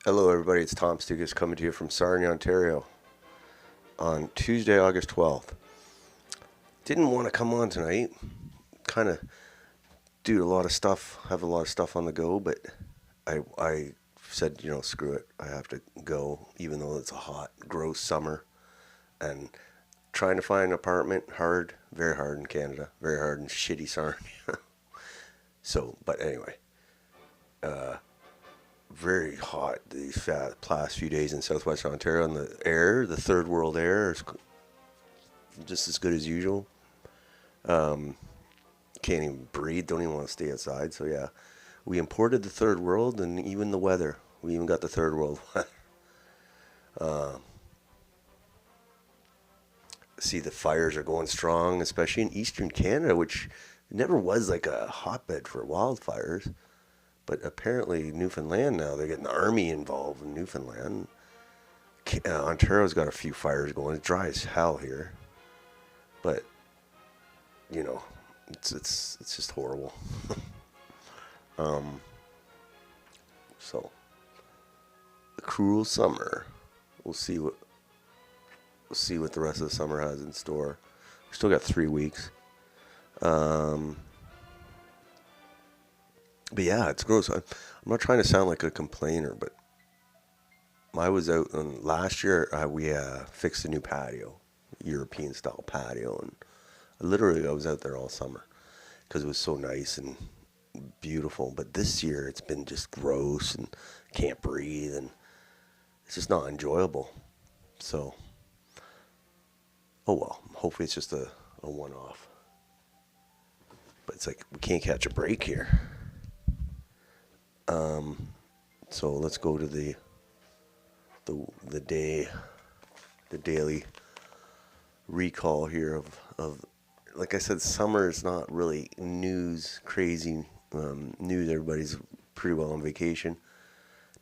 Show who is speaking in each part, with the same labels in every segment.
Speaker 1: Hello, everybody. It's Tom Stoukas coming to you from Sarnia, Ontario on Tuesday, August 12th. Didn't want to come on tonight. Kind of do a lot of stuff, have a lot of stuff on the go, but I said, screw it. I have to go, even though it's a hot, gross summer. And trying to find an apartment, hard, very hard in Canada, very hard in shitty Sarnia. But anyway. Very hot these last few days in southwestern Ontario, and the third world air is just as good as usual. Can't even breathe, don't even want to stay outside. So yeah, we imported the third world, and even the weather. We even got the third world weather. See, the fires are going strong, especially in eastern Canada, which never was like a hotbed for wildfires. But apparently Newfoundland now, they're getting the army involved in Newfoundland. Ontario's got a few fires going. It's dry as hell here. But, it's just horrible. So, the cruel summer. We'll see what the rest of the summer has in store. We still got 3 weeks. But yeah, it's gross. I'm not trying to sound like a complainer, but I was out last year. We fixed a new patio, European style patio, and I was out there all summer because it was so nice and beautiful. But this year it's been just gross and can't breathe, and it's just not enjoyable. So, oh well. Hopefully it's just a one-off. But it's like we can't catch a break here. So let's go to the daily recall here of like I said, summer is not really crazy news. Everybody's pretty well on vacation.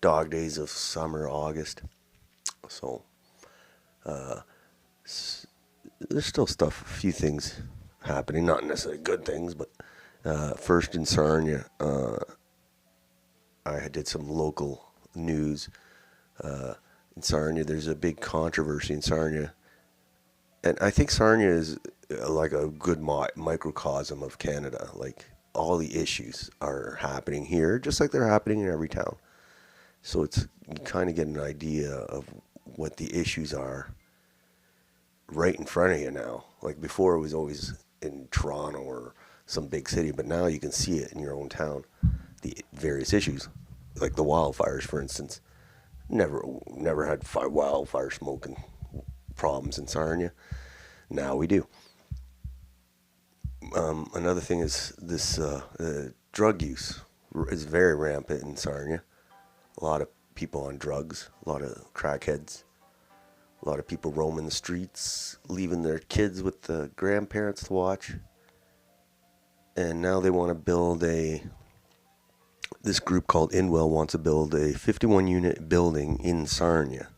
Speaker 1: Dog days of summer, August. So there's still a few things happening, not necessarily good things, but first in Sarnia, I did some local news in Sarnia. There's a big controversy in Sarnia. And I think Sarnia is like a good microcosm of Canada. Like, all the issues are happening here, just like they're happening in every town. So you kind of get an idea of what the issues are right in front of you now. Like, before it was always in Toronto or some big city, but now you can see it in your own town. The various issues, like the wildfires, for instance. Never had wildfire smoking problems in Sarnia. Now we do. Another thing is this drug use is very rampant in Sarnia. A lot of people on drugs, a lot of crackheads, a lot of people roaming the streets, leaving their kids with the grandparents to watch. And now they want to build this group called Indwell wants to build a 51-unit building in Sarnia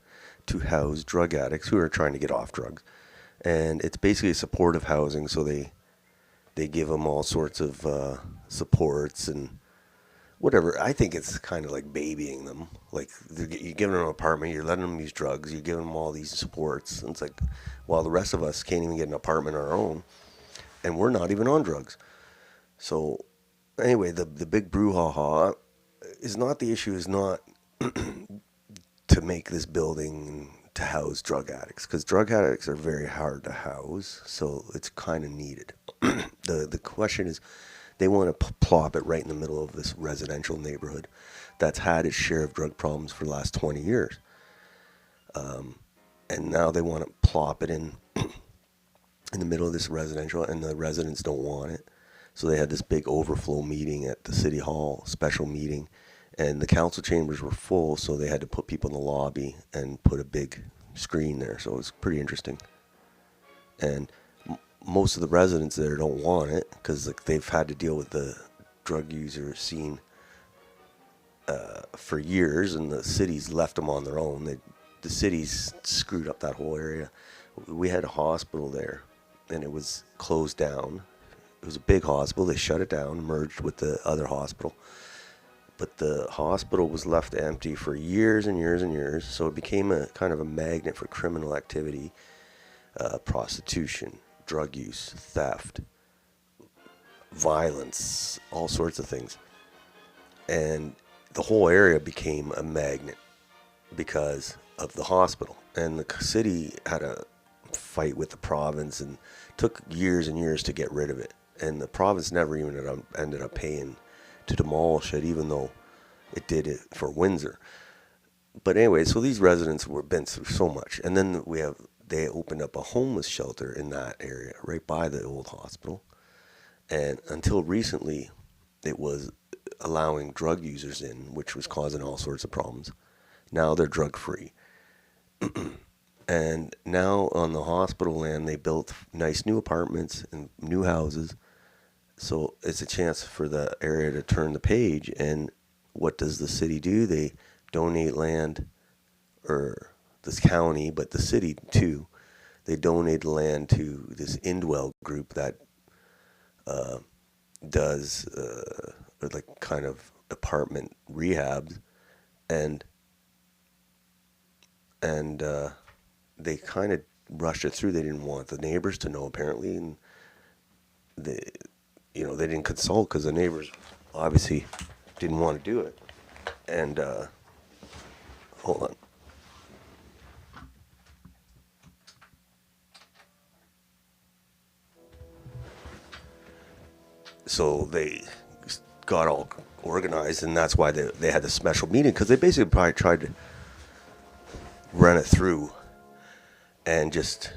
Speaker 1: to house drug addicts who are trying to get off drugs. And it's basically supportive housing, so they give them all sorts of supports and whatever. I think it's kind of like babying them. Like, you're giving them an apartment, you're letting them use drugs, you're giving them all these supports. And it's like, while the rest of us can't even get an apartment on our own, and we're not even on drugs. So anyway, the big brouhaha is not, the issue is not to make this building to house drug addicts, because drug addicts are very hard to house, so it's kind of needed. The question is, they want to plop it right in the middle of this residential neighborhood that's had its share of drug problems for the last 20 years. And now they want to plop it in the middle of this residential, and the residents don't want it. So they had this big overflow meeting at the City Hall, special meeting, and the council chambers were full, so they had to put people in the lobby and put a big screen there. So it was pretty interesting. And most of the residents there don't want it because they've had to deal with the drug user scene for years, and the city's left them on their own. The city's screwed up that whole area. We had a hospital there, and it was closed down. It was a big hospital. They shut it down, merged with the other hospital. but the hospital was left empty for years and years and years. So it became a kind of a magnet for criminal activity, prostitution, drug use, theft, violence, all sorts of things. And the whole area became a magnet because of the hospital. And the city had a fight with the province and took years and years to get rid of it. And the province never even ended up paying to demolish it, even though it did it for Windsor. But anyway, so these residents were been through so much. And then they opened up a homeless shelter in that area right by the old hospital. And until recently, it was allowing drug users in, which was causing all sorts of problems. Now they're drug free. And now on the hospital land, they built nice new apartments and new houses. So it's a chance for the area to turn the page. And what does the city do? They donate land, or this county, but the city too. They donate land to this Indwell group that does like kind of apartment rehabs, and they kind of rushed it through. They didn't want the neighbors to know, apparently, and they didn't consult because the neighbors obviously didn't want to do it. And hold on. So they got all organized, and that's why they had a special meeting, because they basically probably tried to run it through and just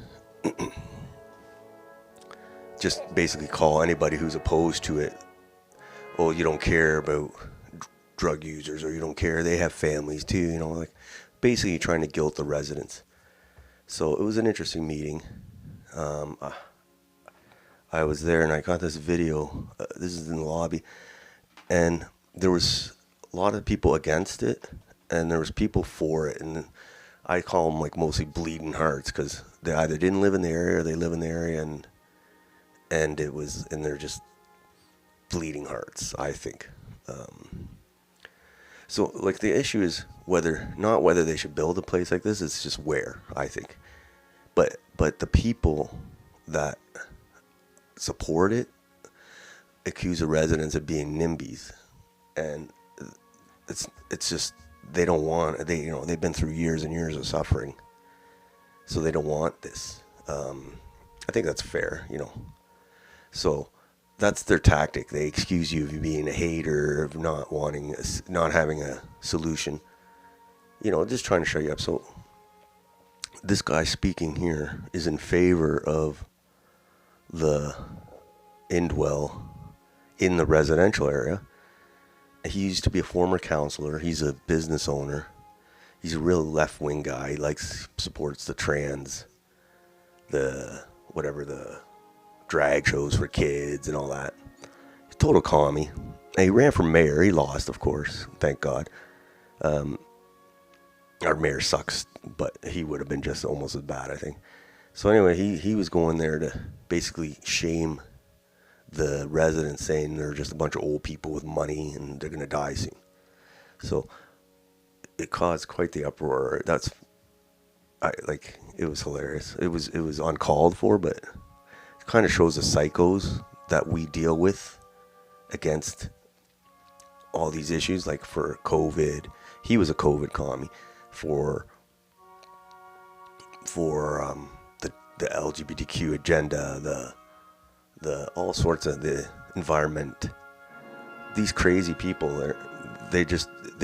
Speaker 1: basically call anybody who's opposed to it, oh, you don't care about drug users, or you don't care, they have families too, like basically trying to guilt the residents. So it was an interesting meeting. I was there and I got this video. This is in the lobby, and there was a lot of people against it, and there was people for it, and I call them like mostly bleeding hearts, because they either didn't live in the area or they live in the area, and they're just bleeding hearts, I think. So like the issue is not whether they should build a place like this, it's just where, I think. But the people that support it accuse the residents of being NIMBYs, and it's just they don't want, they've been through years and years of suffering, so they don't want this. I think that's fair, so that's their tactic. They excuse you of being a hater, of not having a solution, just trying to shut you up. So this guy speaking here is in favor of the Indwell in the residential area. He used to be a former councillor. He's a business owner. He's a real left-wing guy. He supports the trans, the drag shows for kids and all that. He's a total commie. And he ran for mayor. He lost, of course. Thank God. Our mayor sucks, but he would have been just almost as bad, I think. So anyway, he was going there to basically shame the residents, saying they're just a bunch of old people with money and they're going to die soon. So it caused quite the uproar. It was hilarious. It was uncalled for, but it kind of shows the psychos that we deal with against all these issues. Like for COVID, he was a COVID commie. For the LGBTQ agenda, the all sorts of the environment. These crazy people, they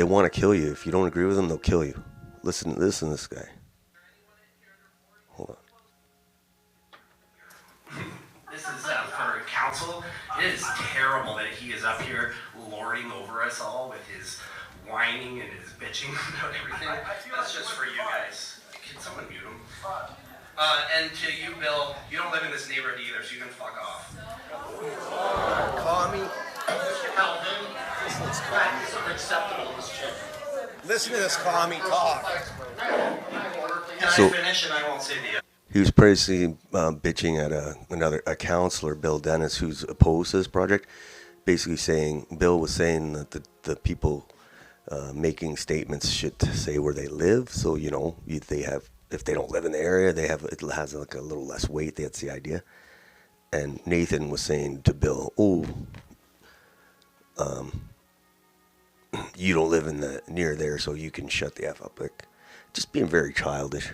Speaker 1: want to kill you. If you don't agree with them, they'll kill you. Listen to this guy. Hold on.
Speaker 2: This is for council. It is terrible that he is up here lording over us all with his whining and his bitching about everything. That's just for you guys. Can someone mute him? And to you, Bill, you don't live in this neighborhood either, so you can fuck off.
Speaker 3: Commie.
Speaker 2: Calvin, this is unacceptable, this shit.
Speaker 3: Listen to this commie talk.
Speaker 2: Can I finish and I won't say the
Speaker 1: He was basically bitching at a councillor, Bill Dennis, who's opposed to this project. Basically saying, Bill was saying that the people making statements should say where they live. So, you know, if they don't live in the area, it has like a little less weight. That's the idea. And Nathan was saying to Bill, you don't live near there, so you can shut the F up. Like, just being very childish.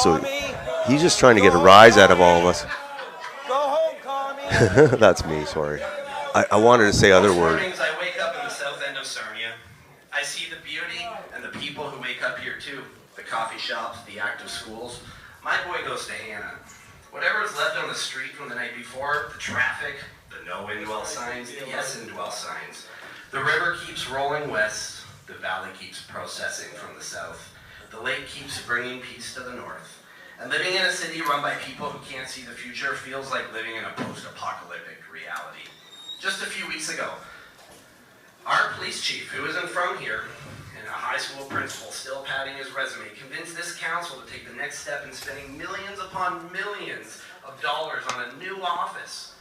Speaker 1: So he's just trying to get a rise out of all of us.
Speaker 3: Go home, commie.
Speaker 1: That's me, sorry. I wanted to say other words.
Speaker 2: Mornings I wake up in the south end of Sarnia. I see the beauty and the people who wake up here too. The coffee shops, the active schools. My boy goes to Hannah. Whatever is left on the street from the night before, the traffic, the no Indwell signs, the yes Indwell signs. The river keeps rolling west. The valley keeps processing from the south. The lake keeps bringing peace to the north. And living in a city run by people who can't see the future feels like living in a post-apocalyptic reality. Just a few weeks ago, our police chief, who isn't from here, and a high school principal still padding his resume, convinced this council to take the next step in spending millions upon millions of dollars on a new office.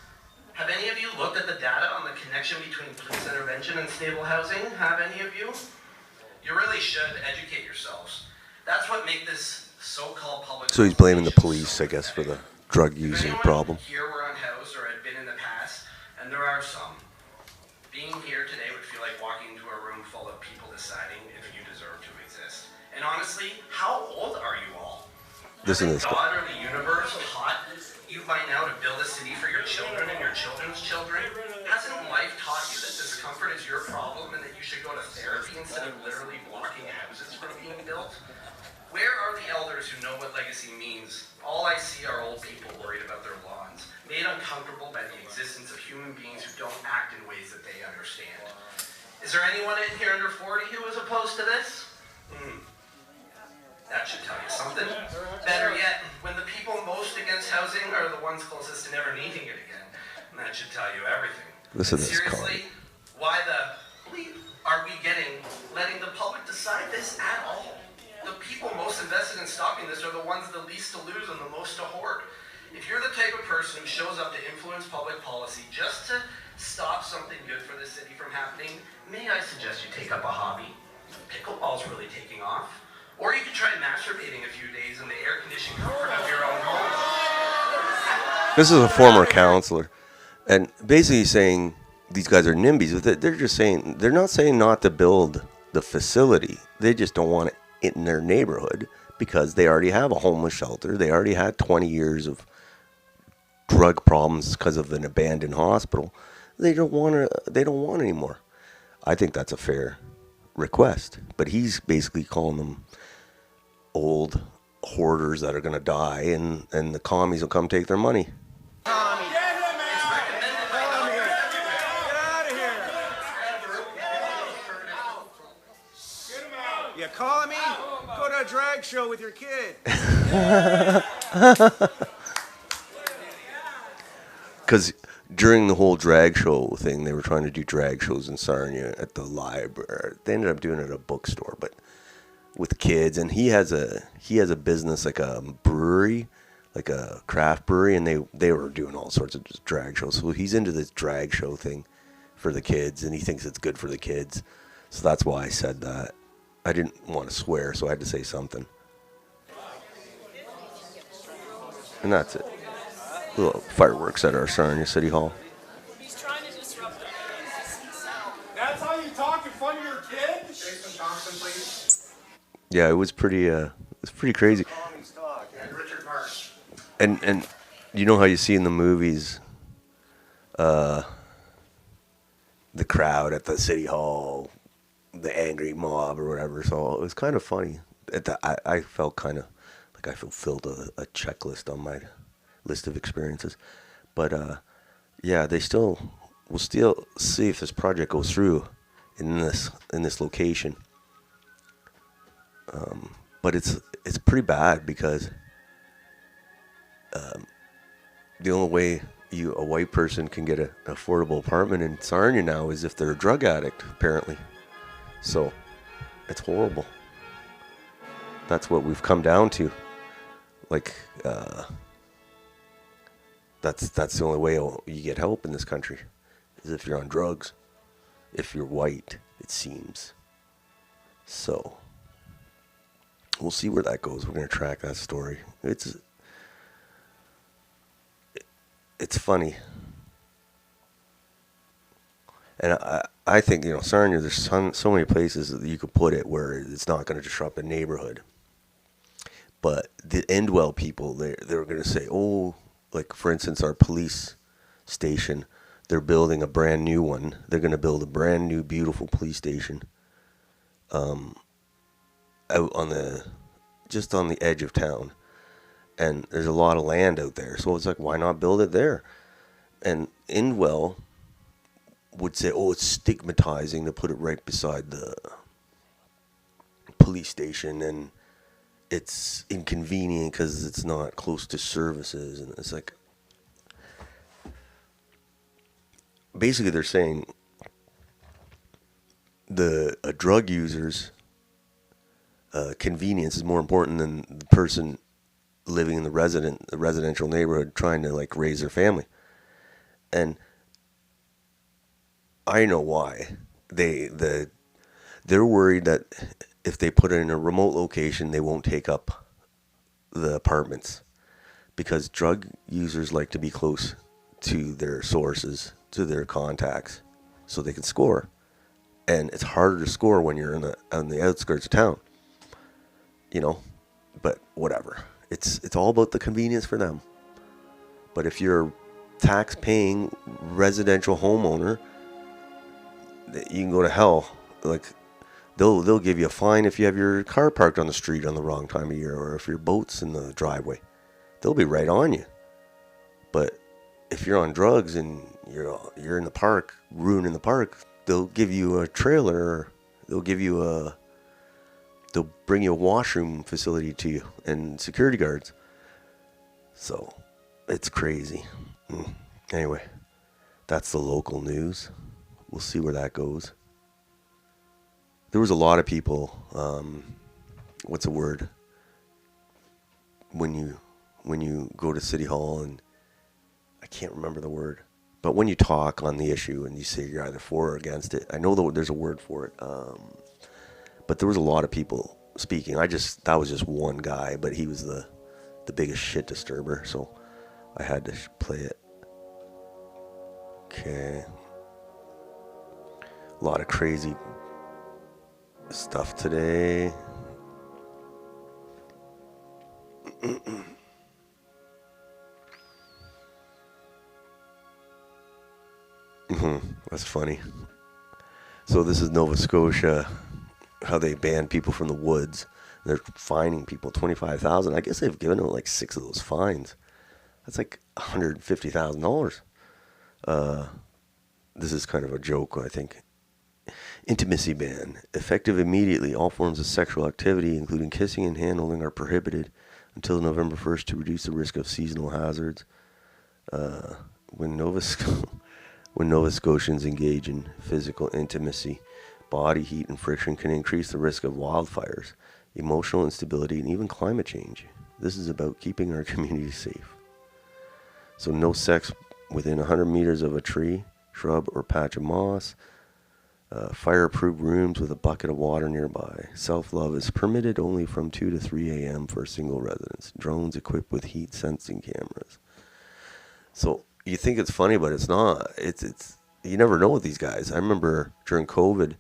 Speaker 2: Have any of you looked at the data on the connection between police intervention and stable housing? Have any of you? You really should educate yourselves. That's what makes this so-called public...
Speaker 1: So he's blaming the police, I guess, for the drug using problem.
Speaker 2: Here were unhoused or had been in the past, and there are some. Being here today would feel like walking into a room full of people deciding if you deserve to exist. And honestly, how old are you all?
Speaker 1: Listen to this.
Speaker 2: God or the universe taught you by now to build a city for your children and your children's children? Hasn't life taught you that discomfort is your problem and that you should go to therapy instead of literally blocking houses from being built? Where are the elders who know what legacy means? All I see are old people worried about their lawns, made uncomfortable by the existence of human beings who don't act in ways that they understand. Is there anyone in here under 40 who is opposed to this? That should tell you something. Better yet, when the people most against housing are the ones closest to never needing it again, that should tell you everything.
Speaker 1: Listen to this,
Speaker 2: seriously, why the bleep are we letting the public decide this at all? The people most invested in stopping this are the ones the least to lose and the most to hoard. If you're the type of person who shows up to influence public policy just to stop something good for the city from happening, may I suggest you take up a hobby? Pickleball's really taking off. Or you could try masturbating a few days in the air-conditioned comfort of your own home.
Speaker 1: This is a former councillor, and basically saying these guys are NIMBYs. They're just saying, they're not saying not to build the facility. They just don't want it in their neighborhood because they already have a homeless shelter. They already had 20 years of drug problems because of an abandoned hospital. They don't want any more. I think that's a fair request, but he's basically calling them old hoarders that are going to die, and the commies will come take their money.
Speaker 3: You call me? Go to a drag show with your kid.
Speaker 1: Because during the whole drag show thing, they were trying to do drag shows in Sarnia at the library. They ended up doing it at a bookstore, but with kids. And he has a business, like a brewery, like a craft brewery, and they were doing all sorts of just drag shows. So he's into this drag show thing for the kids, and he thinks it's good for the kids. So that's why I said that. I didn't want to swear, so I had to say something. And that's it. Little fireworks at our Sarnia City Hall.
Speaker 4: He's trying to disrupt the
Speaker 5: That's how you talk in front of your kid? Jason Thompson, please.
Speaker 1: Yeah, it was pretty crazy.
Speaker 5: And Richard Marsh.
Speaker 1: And you know how you see in the movies, the crowd at the city hall, the angry mob or whatever. So it was kind of funny. I felt kind of like I fulfilled a checklist on my list of experiences. But yeah, we'll still see if this project goes through in this location. But it's pretty bad because the only way a white person can get an affordable apartment in Sarnia now is if they're a drug addict, apparently. So it's horrible. That's what we've come down to. Like That's the only way you get help in this country, is if you're on drugs. If you're white, it seems. So, we'll see where that goes. We're going to track that story. It's funny. And I think, Sarnia, there's so many places that you could put it where it's not going to disrupt a neighborhood. But the Indwell people, they're going to say, oh, like, for instance, our police station, they're building a brand new one. They're going to build a brand new, beautiful police station out just on the edge of town. And there's a lot of land out there. So it's like, why not build it there? And Indwell would say, oh, it's stigmatizing to put it right beside the police station, and it's inconvenient because it's not close to services. And it's like, basically they're saying a drug user's convenience is more important than the person living in the residential neighborhood trying to like raise their family. And I know why. They're worried that if they put it in a remote location, they won't take up the apartments, because drug users like to be close to their sources, to their contacts, so they can score. And it's harder to score when you're on the outskirts of town, But whatever. It's all about the convenience for them. But if you're a tax-paying residential homeowner, you can go to hell. Like, they'll give you a fine if you have your car parked on the street on the wrong time of year, or if your boat's in the driveway. They'll be right on you. But if you're on drugs and you're in the park, ruining the park, they'll give you a trailer, or they'll bring you a washroom facility to you and security guards. So it's crazy. Anyway, that's the local news. We'll see where that goes. There was a lot of people, what's the word? When you go to City Hall, and I can't remember the word, but when you talk on the issue and you say you're either for or against it, I know there's a word for it. But there was a lot of people speaking. That was just one guy, but he was the biggest shit disturber, so I had to play it. Okay. A lot of crazy stuff today. That's funny. So this is Nova Scotia, how they banned people from the woods. They're fining people $25,000. I guess they've given them like 6 of those fines. That's like $150,000. This is kind of a joke, I think. Intimacy ban. Effective immediately. All forms of sexual activity, including kissing and handling, are prohibited until November 1st to reduce the risk of seasonal hazards. When Nova Scotians engage in physical intimacy, body heat and friction can increase the risk of wildfires, emotional instability, and even climate change. This is about keeping our community safe. So no sex within 100 meters of a tree, shrub, or patch of moss. Fire-approved rooms with a bucket of water nearby. Self-love is permitted only from 2 to 3 a.m. for single residents. Drones equipped with heat sensing cameras. So you think it's funny, but it's not. It's you never know with these guys. I remember during COVID,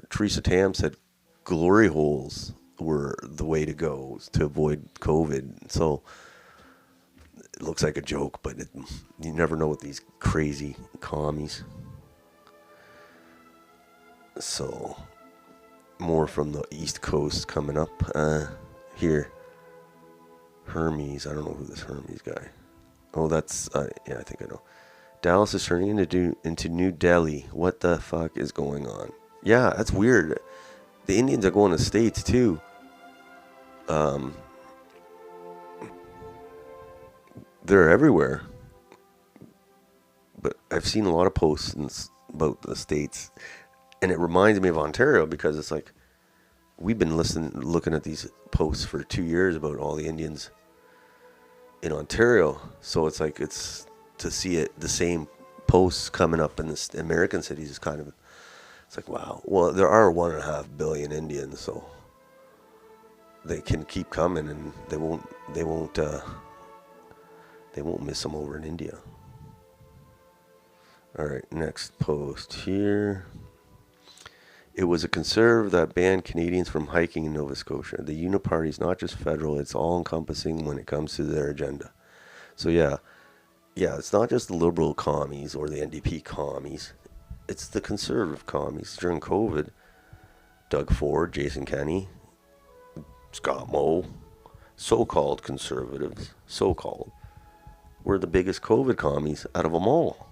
Speaker 1: Teresa Tam said glory holes were the way to go to avoid COVID. So it looks like a joke, but you never know with these crazy commies. So more from the East Coast coming up here. Hermes. I don't know who this Hermes guy. Oh, that's yeah, I think I know. Dallas is turning into New Delhi. What the fuck is going on? Yeah, that's weird. The Indians are going to states too. They're everywhere. But I've seen a lot of posts about the states, and it reminds me of Ontario, because it's like we've been looking at these posts for 2 years about all the Indians in Ontario. So it's like, it's to see it, the same posts coming up in the American cities is kind of, it's like, wow. Well, there are 1.5 billion Indians, so they can keep coming, and they won't miss them over in India. All right, next post here. It was a Conservative that banned Canadians from hiking in Nova Scotia. The Uniparty is not just federal, it's all-encompassing when it comes to their agenda. So yeah, it's not just the Liberal commies or the NDP commies. It's the Conservative commies. During COVID, Doug Ford, Jason Kenney, Scott Moe, so-called Conservatives, were the biggest COVID commies out of them all.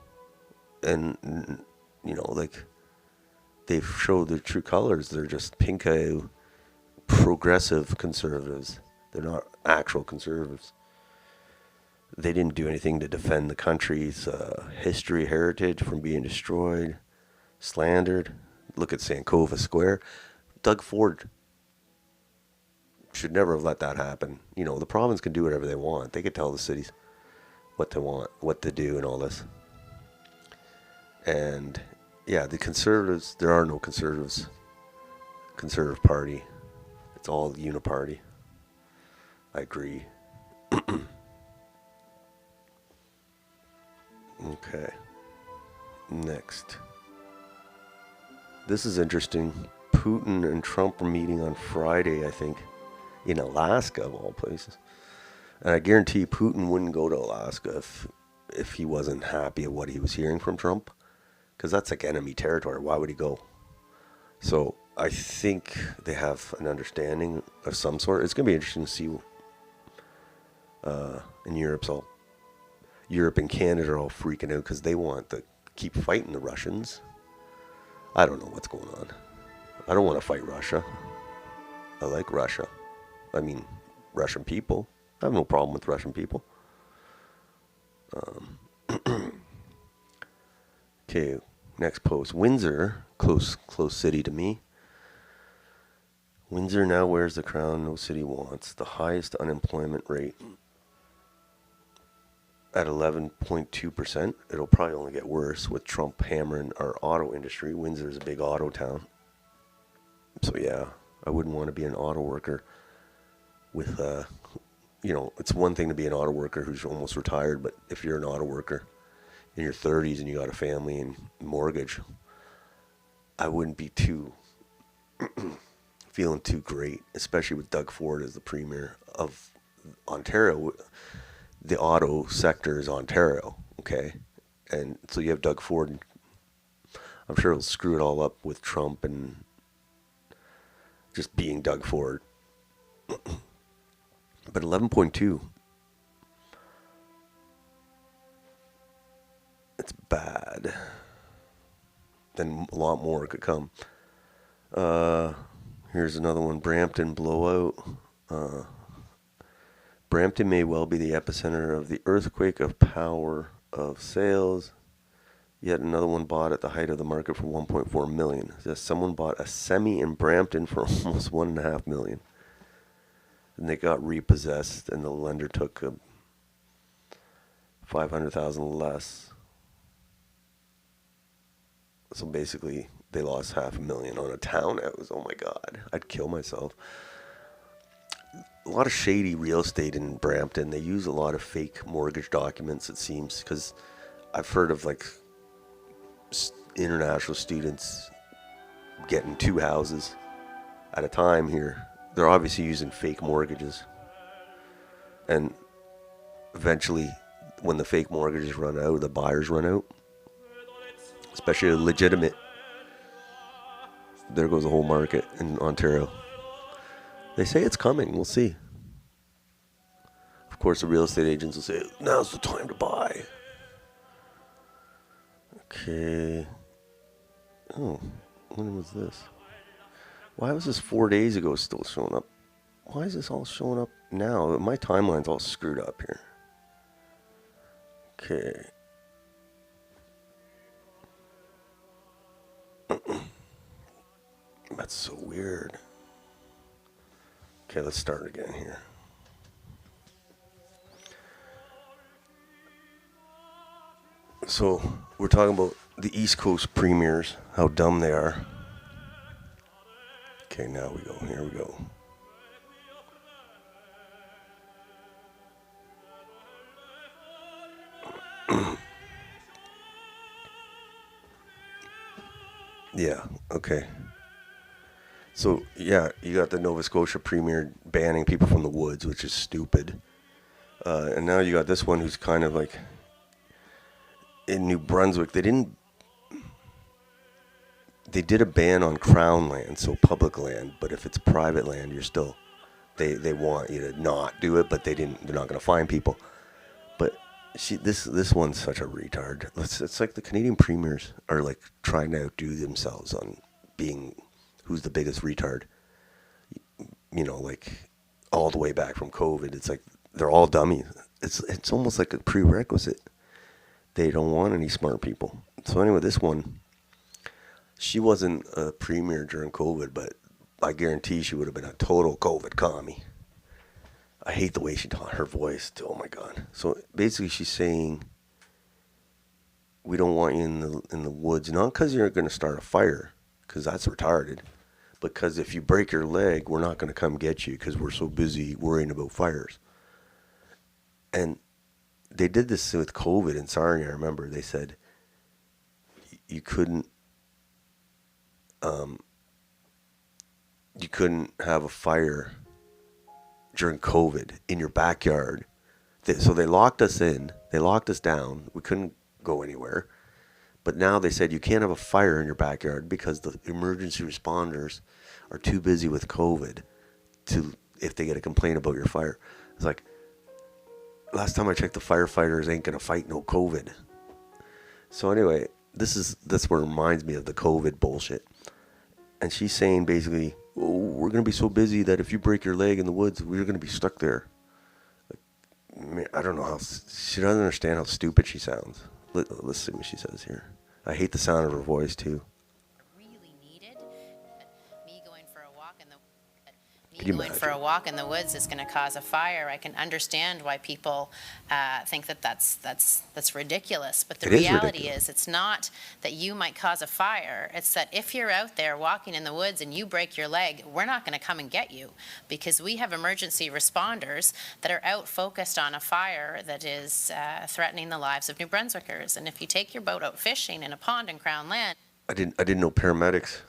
Speaker 1: And, you know, like, they've showed their true colors. They're just pink-eye, progressive conservatives. They're not actual conservatives. They didn't do anything to defend the country's history, heritage from being destroyed, slandered. Look at Sankova Square. Doug Ford should never have let that happen. You know, the province can do whatever they want. They could tell the cities what they want, what to do, and all this. And yeah, the Conservatives, there are no Conservatives. Conservative Party. It's all the Uniparty. I agree. Okay. Next. This is interesting. Putin and Trump are meeting on Friday, I think, in Alaska, of all places. And I guarantee Putin wouldn't go to Alaska if he wasn't happy at what he was hearing from Trump. Because that's like enemy territory. Why would he go? So I think they have an understanding of some sort. It's going to be interesting to see. In Europe and Canada are all freaking out because they want to keep fighting the Russians. I don't know what's going on. I don't want to fight Russia. I like Russia. I mean, Russian people. I have no problem with Russian people. Okay, next post. Windsor, close city to me. Windsor now wears the crown no city wants. The highest unemployment rate at 11.2%. It'll probably only get worse with Trump hammering our auto industry. Windsor is a big auto town. So yeah, I wouldn't want to be an auto worker with, you know, it's one thing to be an auto worker who's almost retired, but if you're an auto worker in your 30s and you got a family and mortgage, I wouldn't be feeling too great, especially with Doug Ford as the premier of Ontario. The auto sector is Ontario, okay? And so you have Doug Ford, and I'm sure he'll screw it all up with Trump and just being Doug Ford. But 11.2, it's bad. And a lot more could come. Here's another one, Brampton blowout. Brampton may well be the epicenter of the earthquake of power of sales. Yet another one bought at the height of the market for $1.4 million. Someone bought a semi in Brampton for almost $1.5 million. And they got repossessed, and the lender took $500,000 less. So basically, they lost $500,000 on a townhouse. Oh my God, I'd kill myself. A lot of shady real estate in Brampton. They use a lot of fake mortgage documents, it seems, because I've heard of like international students getting 2 houses at a time here. They're obviously using fake mortgages. And eventually, when the fake mortgages run out, the buyers run out, especially a legitimate, there goes the whole market in Ontario. They say it's coming. We'll see. Of course, the real estate agents will say, now's the time to buy. Okay. Oh, when was this? Why was this 4 days ago still showing up? Why is this all showing up now? My timeline's all screwed up here. Okay. That's so weird. Okay, let's start again here. So we're talking about the East Coast premiers, how dumb they are. Okay, now we go. Here we go. Yeah, okay. So, yeah, you got the Nova Scotia premier banning people from the woods, which is stupid. And now you got this one who's kind of like in New Brunswick. They did a ban on crown land, so public land, but if it's private land, you're still, they want you to not do it, but they're not going to fine people. But this one's such a retard. It's like the Canadian premiers are like trying to outdo themselves on being who's the biggest retard. You know, like all the way back from COVID. It's like they're all dummies. It's almost like a prerequisite. They don't want any smart people. So anyway, this one, she wasn't a premier during COVID, but I guarantee she would have been a total COVID commie. I hate the way she taught her voice. Oh my God. So basically she's saying, we don't want you in the woods, not because you're going to start a fire, because that's retarded, but because if you break your leg, we're not going to come get you because we're so busy worrying about fires. And they did this with COVID in Sarnia. I remember they said you couldn't have a fire during COVID in your backyard. So they locked us in. They locked us down. We couldn't go anywhere. But now they said you can't have a fire in your backyard because the emergency responders are too busy with COVID if they get a complaint about your fire. It's like, last time I checked, the firefighters ain't going to fight no COVID. So anyway, that's what reminds me of the COVID bullshit. And she's saying basically, oh, we're going to be so busy that if you break your leg in the woods, we're going to be stuck there. Like, I don't know how, she doesn't understand how stupid she sounds. Let's see what she says here. I hate the sound of her voice too.
Speaker 6: Really needed. Me going for a walk in the
Speaker 1: For a
Speaker 6: walk in the woods is going to cause a fire. I can understand why people think that's ridiculous. But the reality is, it's not that you might cause a fire. It's that if you're out there walking in the woods and you break your leg, we're not going to come and get you, because we have emergency responders that are out focused on a fire that is threatening the lives of New Brunswickers. And if you take your boat out fishing in a pond in Crown Land,
Speaker 1: I didn't know paramedics.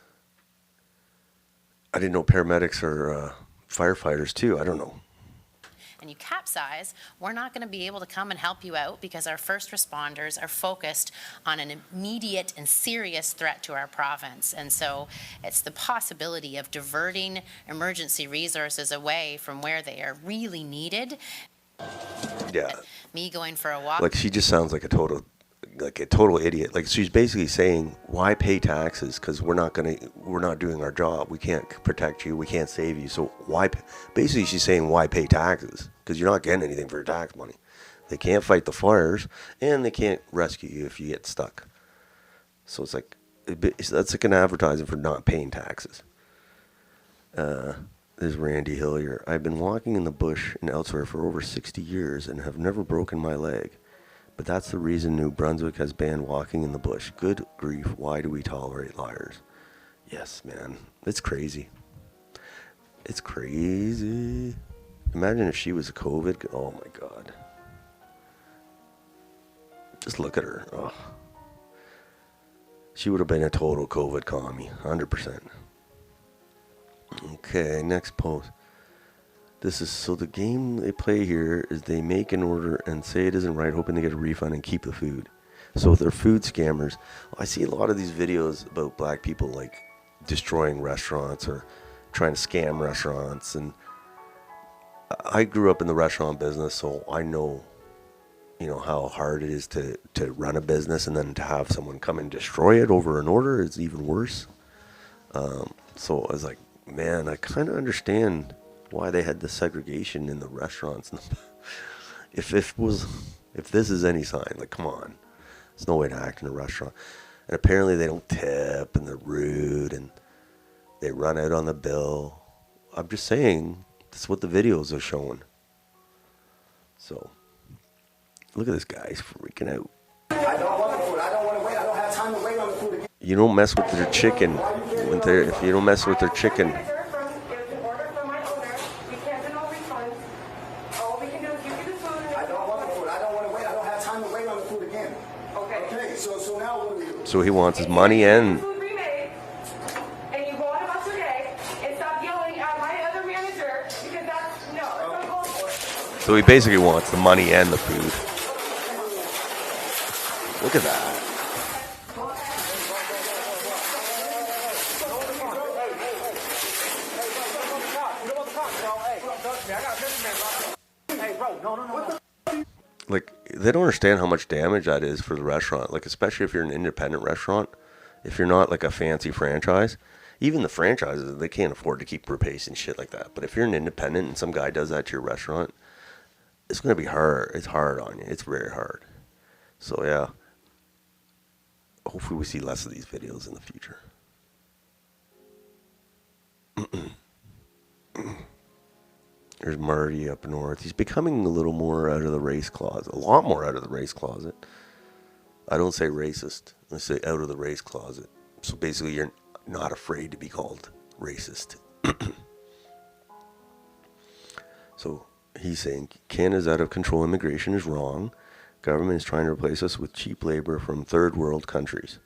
Speaker 1: I didn't know paramedics are firefighters too. I don't know.
Speaker 6: and you capsize, we're not going to be able to come and help you out because our first responders are focused on an immediate and serious threat to our province. And so it's the possibility of diverting emergency resources away from where they are really needed.
Speaker 1: Yeah.
Speaker 6: Me going for a walk.
Speaker 1: Like, she just sounds like a total idiot. Like, she's basically saying, why pay taxes? Because we're not doing our job. We can't protect you. We can't save you. So why? Basically, she's saying, why pay taxes? Because you're not getting anything for your tax money. They can't fight the fires, and they can't rescue you if you get stuck. So it's like, that's like an advertising for not paying taxes. There's Randy Hillier. I've been walking in the bush and elsewhere for over 60 years and have never broken my leg. But that's the reason New Brunswick has banned walking in the bush. Good grief, why do we tolerate liars? Yes, man, it's crazy. It's crazy. Imagine if she was a COVID. Oh my God. Just look at her. Oh. She would have been a total COVID commie, 100%. Okay, next post. So the game they play here is they make an order and say it isn't right, hoping to get a refund and keep the food. So they're food scammers. I see a lot of these videos about black people like destroying restaurants or trying to scam restaurants. And I grew up in the restaurant business, so I know, how hard it is to run a business, and then to have someone come and destroy it over an order is even worse. So I was like, man, I kind of understand why they had the segregation in the restaurants. If this is any sign, like, come on, there's no way to act in a restaurant. And apparently they don't tip, and they're rude, and they run out on the bill. I'm just saying, that's what the videos are showing. So, look at this guy, he's freaking out.
Speaker 5: I don't want
Speaker 1: You don't mess with their chicken. If you don't mess with their chicken.
Speaker 7: It's an order from my owner. We can't do no refunds. All we can do is give you the food.
Speaker 8: I don't want the food. I don't want to wait. I don't have time to wait on the food again.
Speaker 7: Okay.
Speaker 8: Okay, so now what do we do?
Speaker 1: So he wants his money and
Speaker 7: Food remade, and you go on about your day and stop yelling at my other manager because that's no. It's uncalled for.
Speaker 1: so he basically wants the money and the food. Look at that. Like, they don't understand how much damage that is for the restaurant. Like, especially if you're an independent restaurant. If you're not like a fancy franchise, even the franchises, they can't afford to keep replacing shit like that. But if you're an independent and some guy does that to your restaurant, it's going to be hard. It's hard on you. It's very hard. So, yeah. Hopefully we see less of these videos in the future. There's Marty up north. He's becoming a little more out of the race closet. A lot more out of the race closet. I don't say racist. I say out of the race closet. So basically you're not afraid to be called racist. So he's saying Canada's out of control immigration is wrong. Government is trying to replace us with cheap labor from third world countries.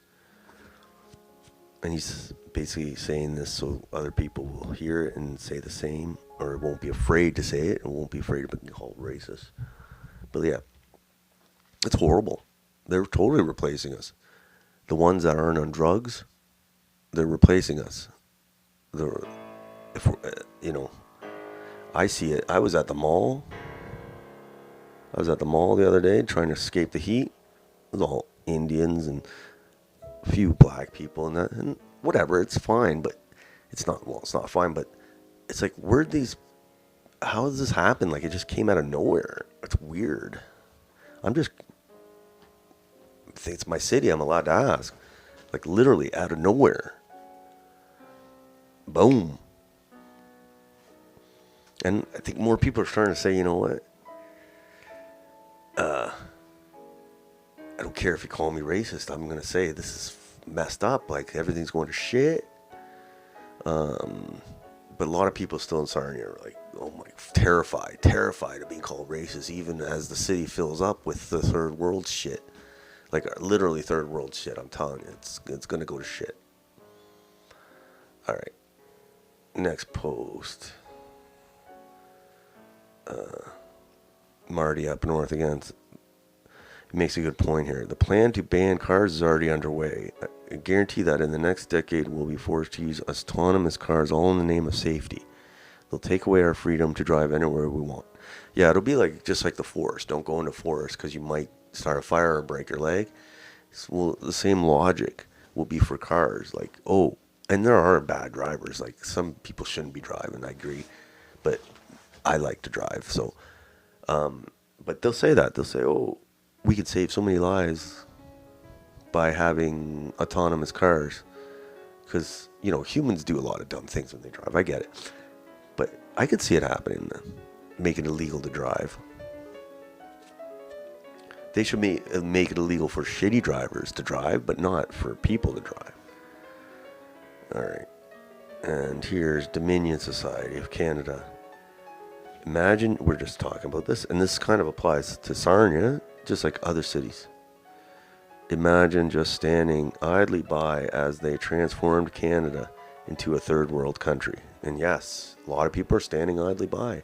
Speaker 1: And he's basically saying this so other people will hear it and say the same, or won't be afraid to say it and won't be afraid of being called racist. But yeah, it's horrible. They're totally replacing us. The ones that aren't on drugs, they're replacing us. I see it. I was at the mall. The other day trying to escape the heat. It was all Indians and a few black people and that, and whatever. It's fine, but it's not. Well, it's not fine, but it's like, how does this happen? Like, it just came out of nowhere. It's weird. It's my city. I'm allowed to ask. Like, literally out of nowhere. Boom. And I think more people are starting to say, you know what? I don't care if you call me racist. I'm going to say this is messed up. Like, everything's going to shit. But a lot of people still in Sarnia are like, oh my, terrified of being called racist, even as the city fills up with the third world shit. Like, literally third world shit. I'm telling you, it's going to go to shit. All right. Next post. Marty up north again. He makes a good point here. The plan to ban cars is already underway. I guarantee that in the next decade we'll be forced to use autonomous cars all in the name of safety. They'll take away our freedom to drive anywhere we want. Yeah, it'll be like just like the forest. Don't go into forest because you might start a fire or break your leg. Well, the same logic will be for cars. Like, oh, and there are bad drivers. Like, some people shouldn't be driving, I agree. But I like to drive, so... but they'll say that. They'll say, oh, we could save so many lives by having autonomous cars. Because, humans do a lot of dumb things when they drive. I get it. But I could see it happening. Make it illegal to drive. They should make it illegal for shitty drivers to drive, but not for people to drive. All right. And here's Dominion Society of Canada. Imagine, we're just talking about this, and this kind of applies to Sarnia, just like other cities. Imagine just standing idly by as they transformed Canada into a third world country. And yes, a lot of people are standing idly by.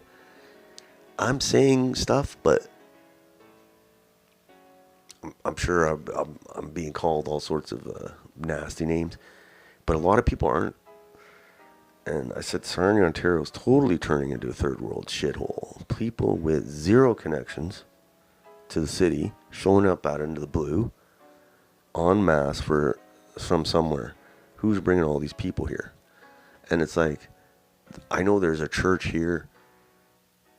Speaker 1: I'm saying stuff, but I'm sure I'm being called all sorts of nasty names, but a lot of people aren't. And I said Sarnia, Ontario is totally turning into a third world shithole. People with zero connections to the city showing up out into the blue en masse from somewhere. Who's bringing all these people here? And it's like, I know there's a church here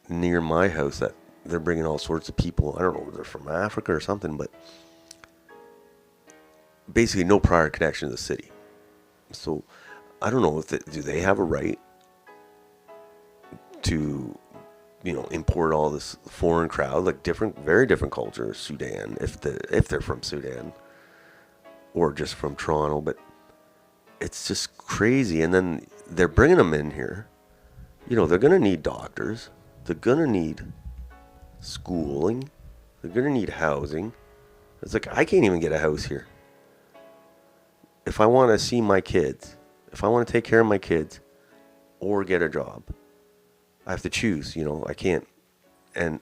Speaker 1: near my house that they're bringing all sorts of people. I don't know whether they're from Africa or something, but basically no prior connection to the city. So I don't know do they have a right to, import all this foreign crowd, like very different culture, Sudan, if they're from Sudan or just from Toronto. But it's just crazy. And then they're bringing them in here. You know, they're going to need doctors. They're going to need schooling. They're going to need housing. It's like, I can't even get a house here. If I want to see my kids, if I want to take care of my kids or get a job, I have to choose, you know. I can't. And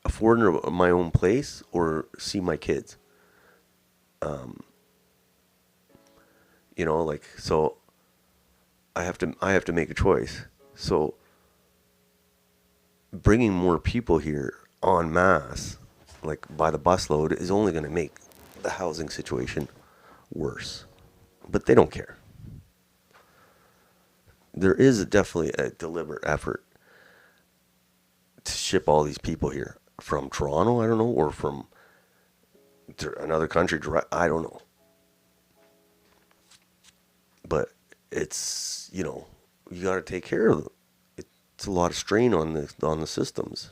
Speaker 1: afford my own place or see my kids. You know, like, so I have to make a choice. So bringing more people here en masse, like by the busload, is only going to make the housing situation worse. But they don't care. There is definitely a deliberate effort to ship all these people here from Toronto, I don't know, or from another country, I don't know. But it's, you know, you got to take care of them. It's a lot of strain on the systems.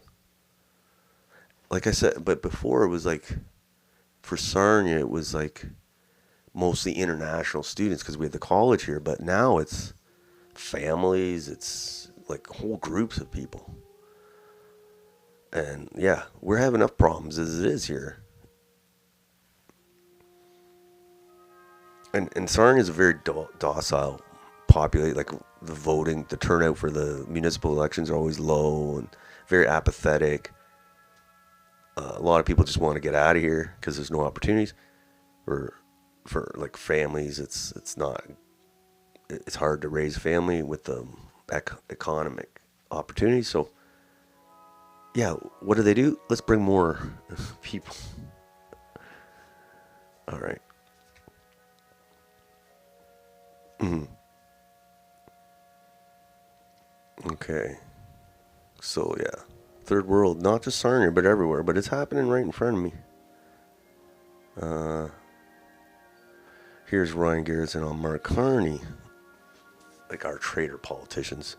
Speaker 1: Like I said, but before it was like, for Sarnia, it was like mostly international students because we had the college here. But now it's families, it's like whole groups of people. And yeah, we're having enough problems as it is here. And Sarnia is a very docile population. Like the voting, the turnout for the municipal elections are always low and very apathetic. A lot of people just want to get out of here because there's no opportunities. Or for like families, it's hard to raise a family with the economic opportunities. So yeah, what do? Let's bring more people. All right. Okay. So yeah, third world, not just Sarnia, but everywhere. But it's happening right in front of me. Here's Ryan Garrison on Mark Carney. Like our traitor politicians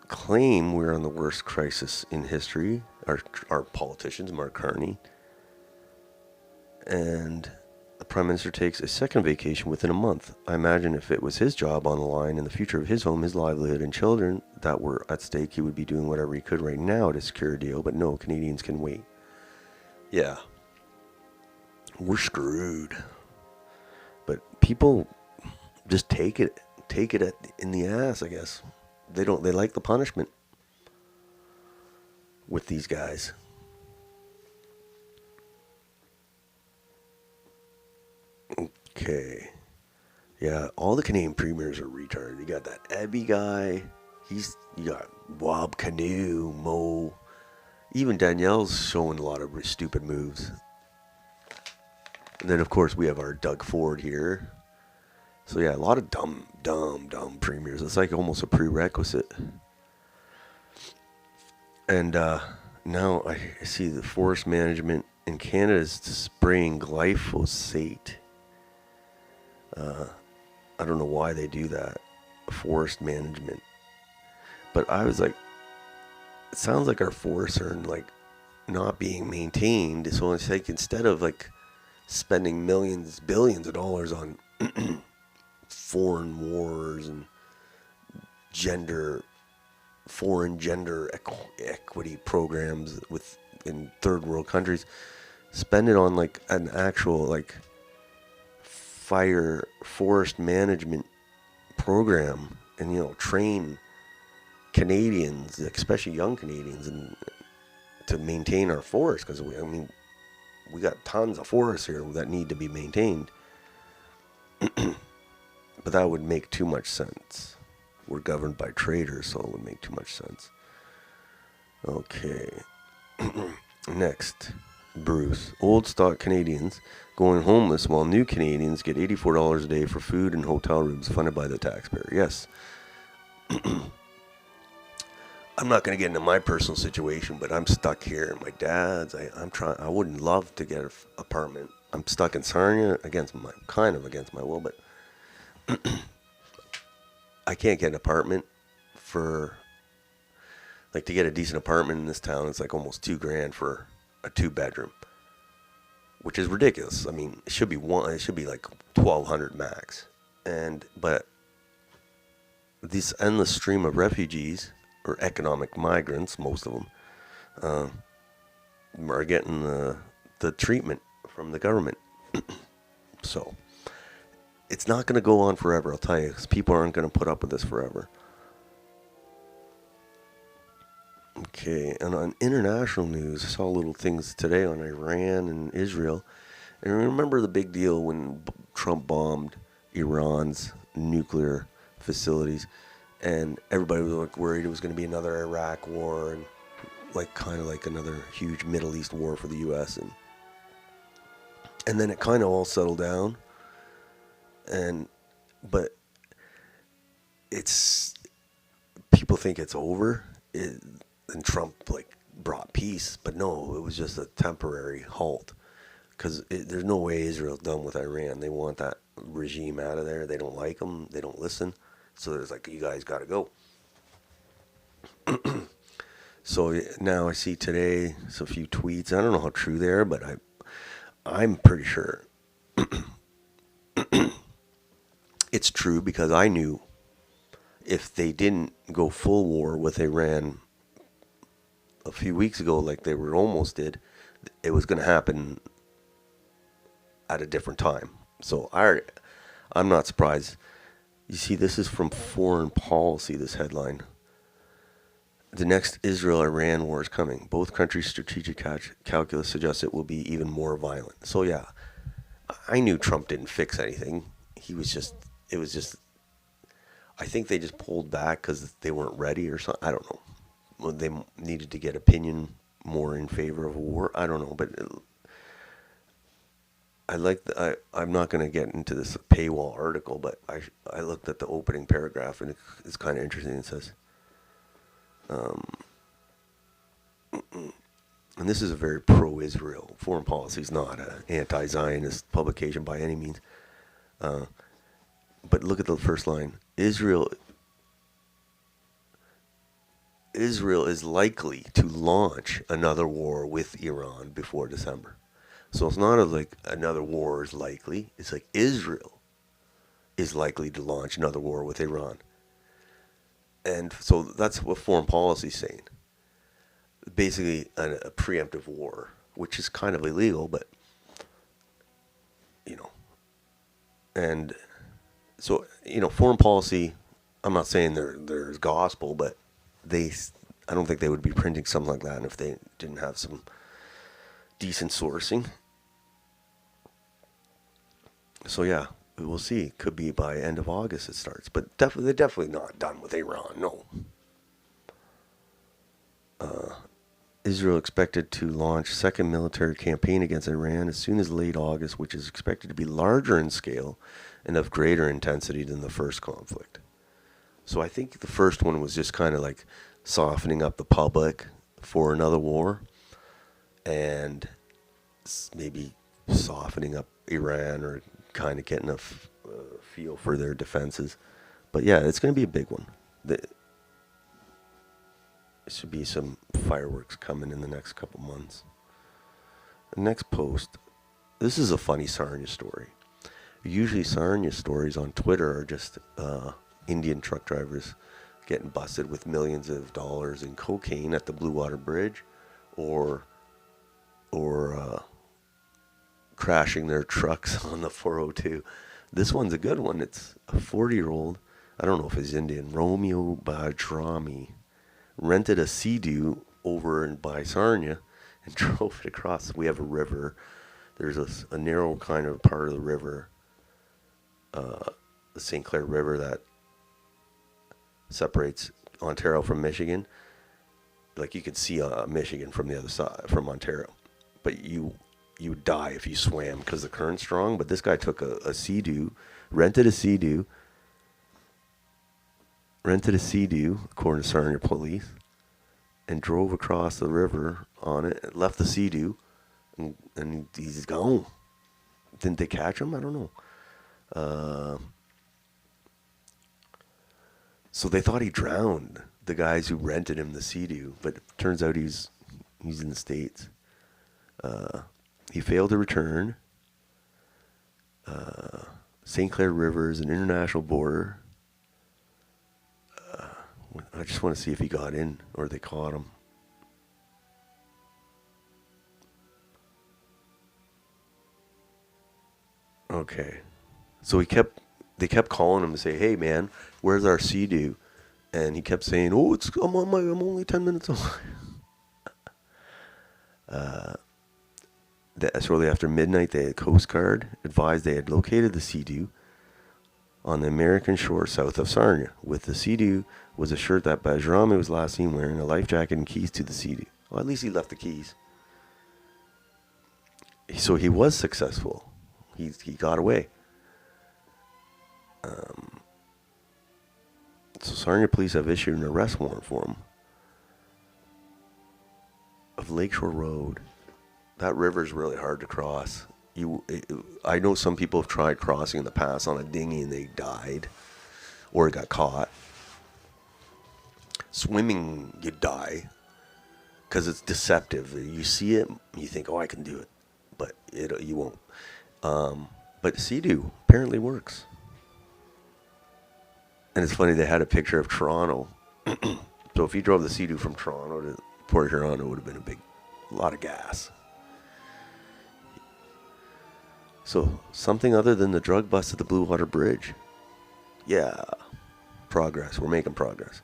Speaker 1: claim we're on the worst crisis in history. Our politicians, Mark Carney. And the Prime Minister takes a second vacation within a month. I imagine if it was his job on the line and the future of his home, his livelihood, and children that were at stake, he would be doing whatever he could right now to secure a deal. But no, Canadians can wait. Yeah. We're screwed. But people just take it in the ass, I guess. They like the punishment with these guys. Okay. Yeah, all the Canadian premiers are retarded. You got that Ebby guy. You got Wob Canoe, Mo. Even Danielle's showing a lot of stupid moves. And then, of course, we have our Doug Ford here. So, yeah, a lot of dumb premiers. It's like almost a prerequisite. And now I see the forest management in Canada is spraying glyphosate. I don't know why they do that. Forest management. But I was like, it sounds like our forests are like not being maintained. So it's like instead of like spending billions of dollars on foreign wars and foreign gender equity programs in third world countries, spend it on like an actual like forest management program, and you know, train Canadians, especially young Canadians, and to maintain our forests, because we got tons of forests here that need to be maintained. But that would make too much sense. We're governed by traders, so it would make too much sense. Okay. Next, Bruce. Old stock Canadians going homeless while new Canadians get $84 a day for food and hotel rooms funded by the taxpayer. Yes. I'm not going to get into my personal situation, but I'm stuck here. My dad's. I wouldn't love to get an apartment. I'm stuck in Sarnia against my will, but I can't get an apartment to get a decent apartment in this town. It's like almost $2,000 for a 2-bedroom which is ridiculous. I mean, it should be like 1,200 max. But this endless stream of refugees or economic migrants, most of them, are getting the treatment from the government. So it's not going to go on forever, I'll tell you, because people aren't going to put up with this forever. Okay, and on international news, I saw little things today on Iran and Israel. And remember the big deal when Trump bombed Iran's nuclear facilities, and everybody was like worried it was going to be another Iraq war and like kind of like another huge Middle East war for the U.S. And then it kind of all settled down. But it's, people think it's over. And Trump like brought peace, but no, it was just a temporary halt. Because there's no way Israel's done with Iran. They want that regime out of there. They don't like them. They don't listen. So there's like, you guys got to go. So now I see today, a few tweets. I don't know how true they are, but I'm pretty sure it's true, because I knew if they didn't go full war with Iran a few weeks ago, like they were almost did, it was going to happen at a different time. So I'm not surprised. You see, this is from Foreign Policy, this headline. The next Israel-Iran war is coming. Both countries' strategic calculus suggests it will be even more violent. So yeah, I knew Trump didn't fix anything. It was just, I think they just pulled back because they weren't ready or something. I don't know. Well, they needed to get opinion more in favor of a war. I don't know, but I'm not going to get into this paywall article, but I looked at the opening paragraph, and it's kind of interesting. It says, and this is a very pro-Israel. Foreign Policy is not an anti-Zionist publication by any means. But look at the first line. Israel is likely to launch another war with Iran before December. So it's not like another war is likely. It's like Israel is likely to launch another war with Iran. And so that's what Foreign Policy is saying. Basically a preemptive war, which is kind of illegal, but, and so, Foreign Policy, I'm not saying there's gospel, but I don't think they would be printing something like that if they didn't have some decent sourcing. So yeah, we'll see. Could be by end of August it starts, but they're definitely not done with Iran. No. Israel expected to launch second military campaign against Iran as soon as late August, which is expected to be larger in scale and of greater intensity than the first conflict. So I think the first one was just kind of like softening up the public for another war, and maybe softening up Iran, or kind of getting a feel for their defenses. But yeah, it's going to be a big one. There should be some fireworks coming in the next couple months. The next post, this is a funny Sarnia story. Usually Sarnia stories on Twitter are just Indian truck drivers getting busted with millions of dollars in cocaine at the Blue Water Bridge, or crashing their trucks on the 402. This one's a good one. It's a 40-year-old, I don't know if it's Indian, Romeo Badrami, rented a Sea-Doo over by Sarnia and drove it across. We have a river. There's a narrow kind of part of the river, the St. Clair River, that separates Ontario from Michigan. Like, you could see Michigan from the other side, from Ontario. But you would die if you swam because the current's strong. But this guy took a Sea-Doo, rented a Sea-Doo, according to Sarnia police, and drove across the river on it, left the Sea-Doo, and he's gone. Didn't they catch him? I don't know. So they thought he drowned, the guys who rented him the Sea-Doo, but it turns out he's in the States. He failed to return. St. Clair River is an international border. I just want to see if he got in or they caught him. Okay. So they kept calling him to say, "Hey man, where's our sea-doo?" And he kept saying, "Oh, I'm only 10 minutes away." Shortly after midnight, the Coast Guard advised they had located the sea-doo on the American shore south of Sarnia. With the sea-doo was a shirt that Bajrami was last seen wearing, a life jacket, and keys to the sea-doo. Well, at least he left the keys. So he was successful. He got away. So Sarnia police have issued an arrest warrant for him of Lakeshore Road. That river is really hard to cross. I know some people have tried crossing in the past on a dinghy and they died or got caught. Swimming, you die because it's deceptive. You see it, you think, "Oh, I can do it," but you won't. But Sea-Doo apparently works. And it's funny, they had a picture of Toronto. So if you drove the Sea-Doo from Toronto to Port Huron, it would have been a lot of gas. So something other than the drug bust at the Blue Water Bridge. Yeah, progress. We're making progress.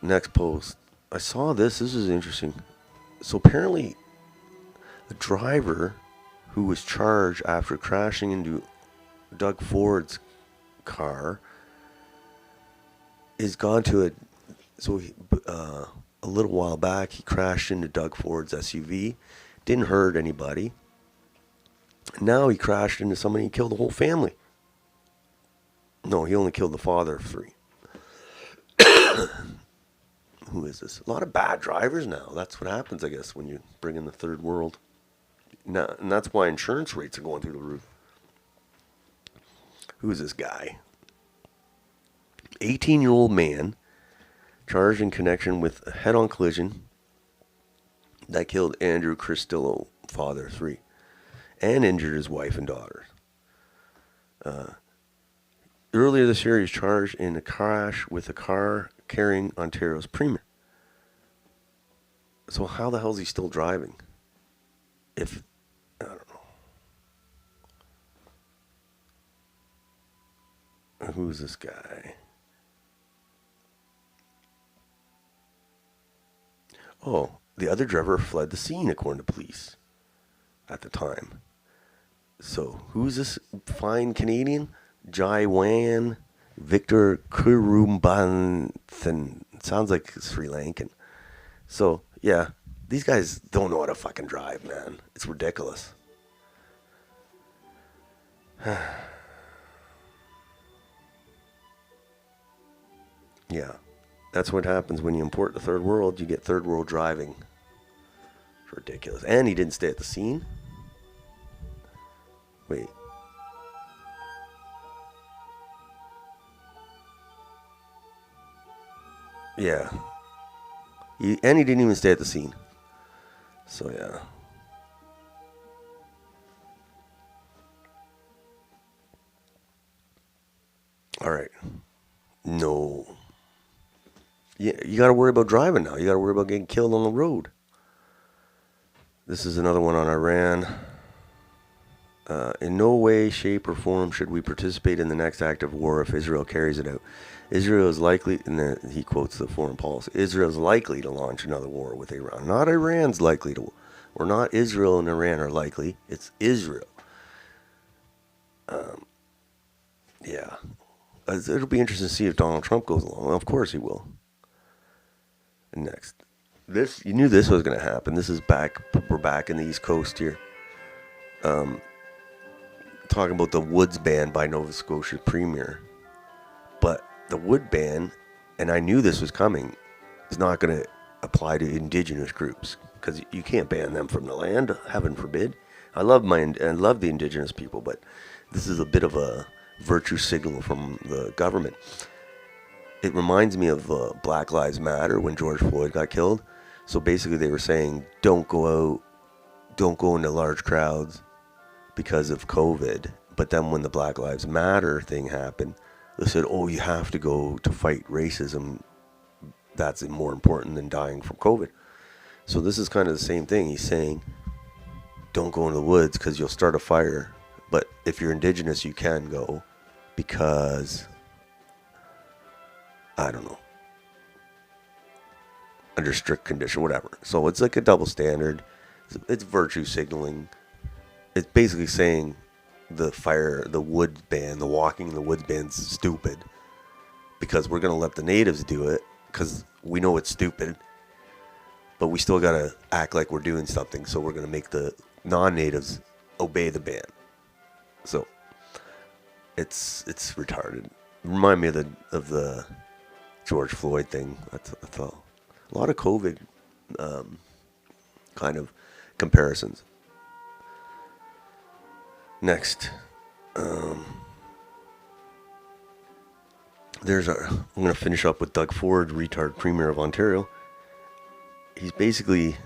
Speaker 1: Next post. I saw this. This is interesting. So apparently, the driver who was charged after crashing into Doug Ford's car is gone to a little while back, he crashed into Doug Ford's SUV. Didn't hurt anybody. Now he crashed into somebody and killed the whole family. No, he only killed the father of 3. Who is this? A lot of bad drivers now. That's what happens, I guess, when you bring in the third world. Now, and that's why insurance rates are going through the roof. Who is this guy? 18-year-old man charged in connection with a head-on collision that killed Andrew Cristillo, father of 3, and injured his wife and daughters. Earlier this year, he was charged in a crash with a car carrying Ontario's premier. So how the hell is he still driving? I don't know. Who's this guy? Oh, the other driver fled the scene, according to police at the time. So, who's this fine Canadian? Jai Wan Victor Kurumbanathan. Sounds like Sri Lankan. So, yeah, these guys don't know how to fucking drive, man. It's ridiculous. Yeah, that's what happens when you import the third world. You get third world driving. It's ridiculous. And he didn't stay at the scene. Wait. Yeah. He didn't even stay at the scene. So, yeah. All right. No. Yeah, you got to worry about driving now. You got to worry about getting killed on the road. This is another one on Iran. In no way, shape, or form should we participate in the next act of war if Israel carries it out. Israel is likely, and then he quotes the foreign policy, Israel is likely to launch another war with Iran. Not Iran's likely to, or not Israel and Iran are likely. It's Israel. Yeah. It'll be interesting to see if Donald Trump goes along. Of course he will. And next. You knew this was going to happen. This is back, we're back in the East Coast here. Talking about the Woods ban by Nova Scotia Premier. But the wood ban, and I knew this was coming, is not going to apply to Indigenous groups because you can't ban them from the land, heaven forbid. I love the Indigenous people, but this is a bit of a virtue signal from the government. It reminds me of Black Lives Matter when George Floyd got killed. So basically they were saying, don't go out don't go into large crowds because of COVID. But then when the Black Lives Matter thing happened, they said, oh, you have to go to fight racism. That's more important than dying from COVID. So this is kind of the same thing. He's saying, don't go in the woods because you'll start a fire. But if you're Indigenous, you can go because, I don't know, under strict condition, whatever. So it's like a double standard. It's virtue signaling. It's basically saying the wood ban, the walking in the woods ban's stupid because we're going to let the natives do it because we know it's stupid, but we still got to act like we're doing something. So we're going to make the non-natives obey the ban. So it's retarded. Remind me of the George Floyd thing. I thought a lot of COVID kind of comparisons. Next, I'm going to finish up with Doug Ford, retard Premier of Ontario. He's basically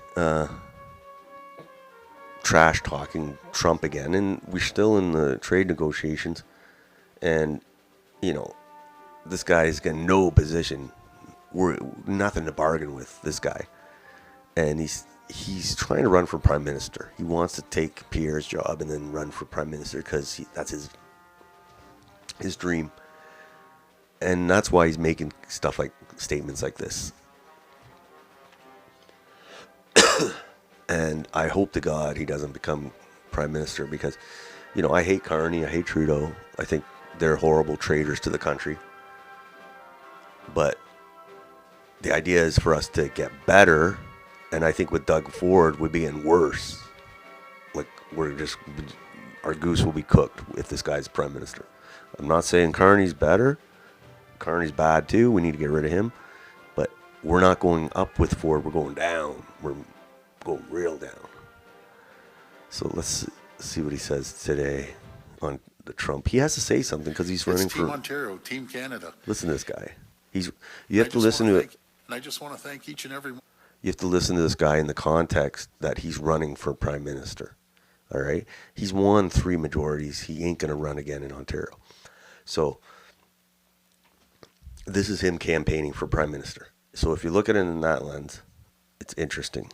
Speaker 1: trash talking Trump again, and we're still in the trade negotiations, and this guy's got no position. We're nothing to bargain with this guy, and he's trying to run for prime minister. He wants to take Pierre's job and then run for prime minister because that's his dream, and that's why he's making statements like this. And I hope to God he doesn't become prime minister because, I hate Carney, I hate Trudeau. I think they're horrible traitors to the country. But the idea is for us to get better, and I think with Doug Ford, we're being worse. Like, our goose will be cooked if this guy's prime minister. I'm not saying Carney's better. Carney's bad too. We need to get rid of him. But we're not going up with Ford. We're going down. We're going real down. So let's see what he says today on the Trump. He has to say something because he's running for
Speaker 9: Team Ontario, Team Canada.
Speaker 1: Listen to this guy. You have to listen to it.
Speaker 9: And I just want to thank each and every one.
Speaker 1: You have to listen to this guy in the context that he's running for prime minister. All right? He's won 3 majorities. He ain't going to run again in Ontario. So this is him campaigning for prime minister. So if you look at it in that lens, it's interesting.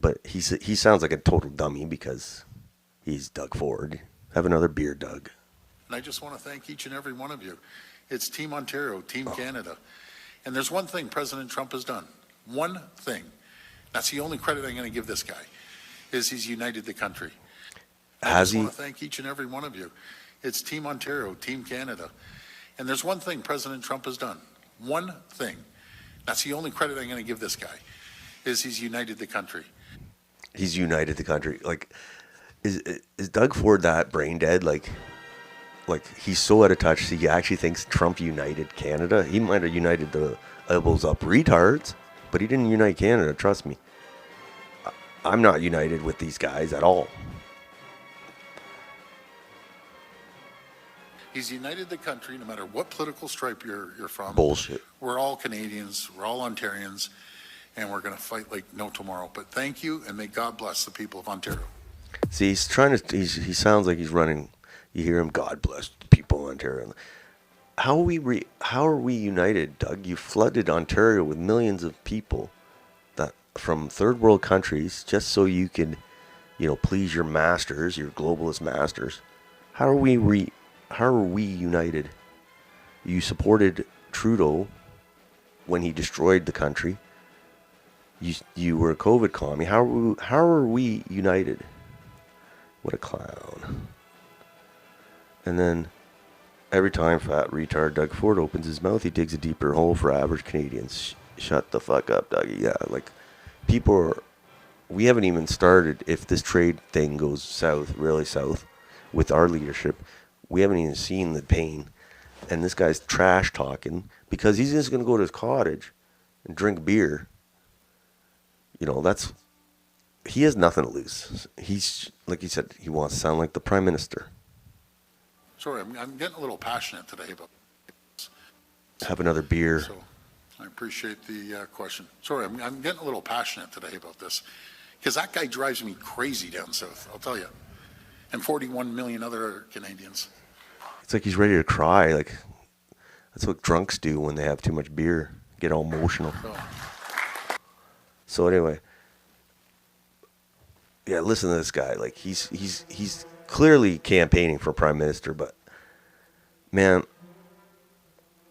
Speaker 1: But he sounds like a total dummy because he's Doug Ford. Have another beer, Doug.
Speaker 9: And I just want to thank each and every one of you. It's Team Ontario, Team Canada. And there's one thing President Trump has done. One thing. That's the only credit I'm going to give this guy, is he's united the country. I just want to thank each and every one of you. It's Team Ontario, Team Canada. And there's one thing President Trump has done. One thing. That's the only credit I'm going to give this guy, is he's united the country.
Speaker 1: He's united the country. Like, is Doug Ford that brain dead? Like he's so out of touch. He actually thinks Trump united Canada. He might have united the elbows up retards, but he didn't unite Canada. Trust me. I'm not united with these guys at all.
Speaker 9: He's united the country no matter what political stripe you're from.
Speaker 1: Bullshit.
Speaker 9: We're all Canadians. We're all Ontarians. And we're going to fight like no tomorrow. But thank you, and may God bless the people of Ontario.
Speaker 1: See, he's trying to. He sounds like he's running. You hear him. God bless the people of Ontario. How are we united, Doug? You flooded Ontario with millions of people that from third world countries just so you can, please your masters, your globalist masters. How are we united? You supported Trudeau when he destroyed the country. You were a COVID commie. How are we united? What a clown. And then every time fat retard Doug Ford opens his mouth, he digs a deeper hole for average Canadians. Shut the fuck up, Dougie. Yeah, like we haven't even started. If this trade thing goes south, really south, with our leadership, we haven't even seen the pain. And this guy's trash talking because he's just going to go to his cottage and drink beer. He has nothing to lose. He's, like he said, he wants to sound like the prime minister.
Speaker 9: Sorry, I'm getting a little passionate today about this.
Speaker 1: Have another beer.
Speaker 9: So I appreciate the question. Sorry, I'm getting a little passionate today about this. Because that guy drives me crazy down south, I'll tell you. And 41 million other Canadians.
Speaker 1: It's like he's ready to cry. Like, that's what drunks do when they have too much beer. Get all emotional. So anyway, yeah, listen to this guy. Like, he's clearly campaigning for prime minister, but man,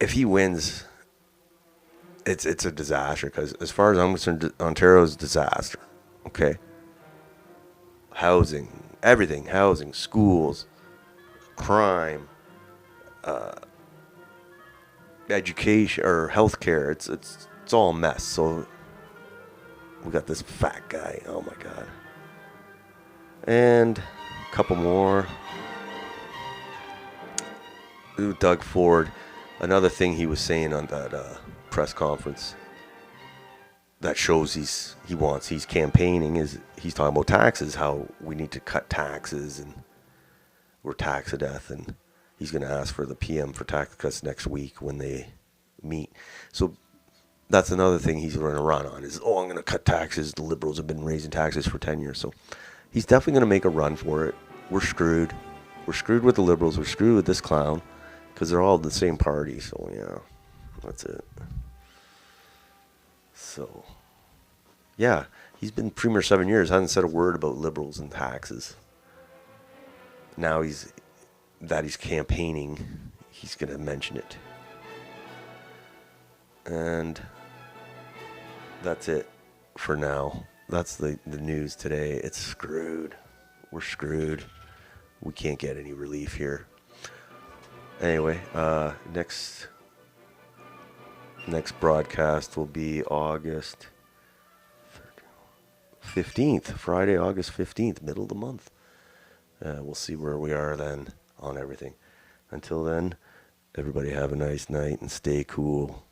Speaker 1: if he wins, it's a disaster. Because as far as I'm concerned, Ontario's a disaster. Okay, housing, everything, housing, schools, crime, education or healthcare. It's all a mess. So we got this fat guy. Oh my God. And a couple more. Ooh, Doug Ford. Another thing he was saying on that press conference that shows he's campaigning is he's talking about taxes, how we need to cut taxes and we're taxed to death, and he's going to ask for the PM for tax cuts next week when they meet. So that's another thing he's going to run on is, I'm going to cut taxes. The Liberals have been raising taxes for 10 years. So he's definitely going to make a run for it. We're screwed. We're screwed with the Liberals. We're screwed with this clown because they're all the same party. So, yeah, that's it. So, yeah, he's been Premier 7 years, hasn't said a word about Liberals and taxes. Now he's campaigning, he's going to mention it. And that's it for now. That's the news today. It's screwed. We're screwed. We can't get any relief here. Anyway, next broadcast will be August 15th, Friday, August 15th, middle of the month. We'll see where we are then on everything. Until then, everybody have a nice night and stay cool.